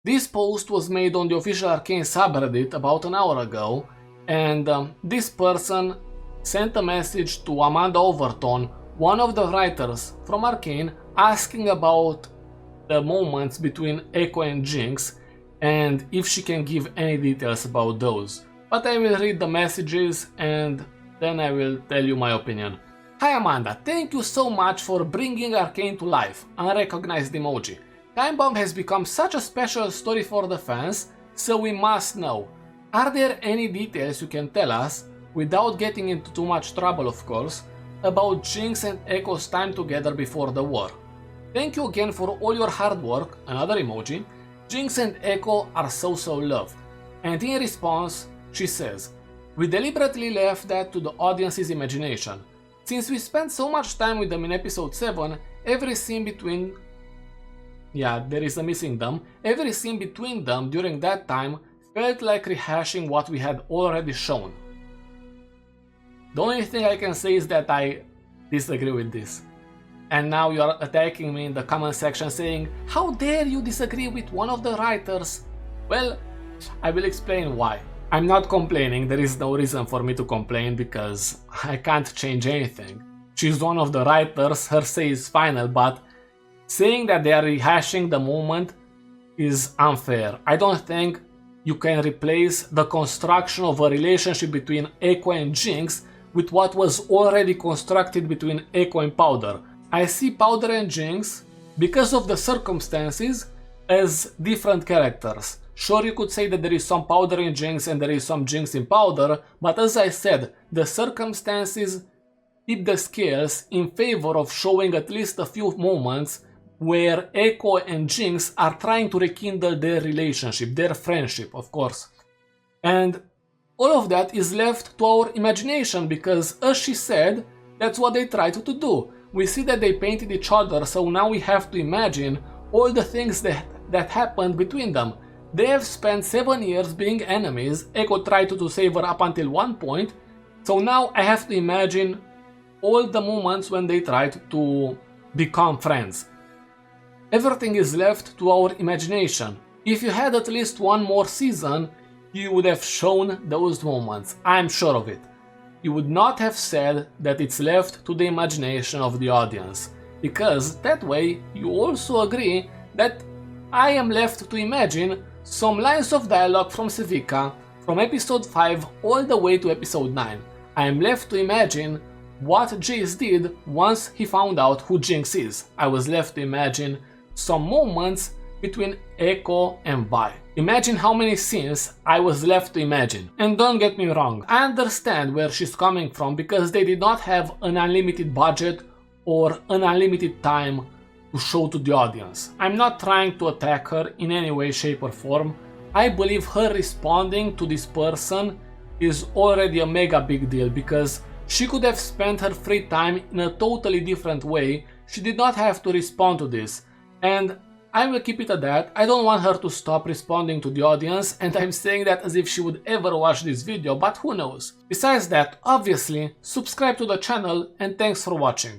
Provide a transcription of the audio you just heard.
This post was made on the official Arcane subreddit about an hour ago, and this person sent a message to Amanda Overton, one of the writers from Arcane, asking about the moments between Ekko and Jinx and if she can give any details about those. But I will read the messages and then I will tell you my opinion. Hi Amanda, thank you so much for bringing Arcane to life. Unrecognized emoji. Timebomb has become such a special story for the fans, so we must know. Are there any details you can tell us, without getting into too much trouble of course, about Jinx and Ekko's time together before the war? Thank you again for all your hard work, another emoji. Jinx and Ekko are so loved. And in response, she says, we deliberately left that to the audience's imagination. Since we spent so much time with them in episode 7, every scene between... yeah, there is a missing them. Every scene between them during that time felt like rehashing what we had already shown. The only thing I can say is that I disagree with this. And now you are attacking me in the comment section saying, how dare you disagree with one of the writers? Well, I will explain why. I'm not complaining, there is no reason for me to complain because I can't change anything. She's one of the writers, her say is final, but saying that they are rehashing the moment is unfair. I don't think you can replace the construction of a relationship between Ekko and Jinx with what was already constructed between Ekko and Powder. I see Powder and Jinx, because of the circumstances, as different characters. Sure, you could say that there is some Powder in Jinx and there is some Jinx in Powder, but as I said, the circumstances tip the scales in favor of showing at least a few moments where Ekko and Jinx are trying to rekindle their relationship, their friendship, of course. And all of that is left to our imagination because, as she said, that's what they tried to do. We see that they painted each other, so now we have to imagine all the things that happened between them. They have spent 7 years being enemies. Ekko tried to save her up until one point, so now I have to imagine all the moments when they tried to become friends. Everything is left to our imagination. If you had at least one more season, you would have shown those moments, I'm sure of it. You would not have said that it's left to the imagination of the audience, because that way you also agree that I am left to imagine some lines of dialogue from Sevika from episode 5 all the way to episode 9. I am left to imagine what Jace did once he found out who Jinx is. I was left to imagine some moments between Ekko and Vi. Imagine how many scenes I was left to imagine. And don't get me wrong, I understand where she's coming from because they did not have an unlimited budget or an unlimited time to show to the audience. I'm not trying to attack her in any way, shape or form. I believe her responding to this person is already a mega big deal because she could have spent her free time in a totally different way. She did not have to respond to this. And I will keep it at that. I don't want her to stop responding to the audience, and I'm saying that as if she would ever watch this video, but who knows. Besides that, obviously, subscribe to the channel and thanks for watching.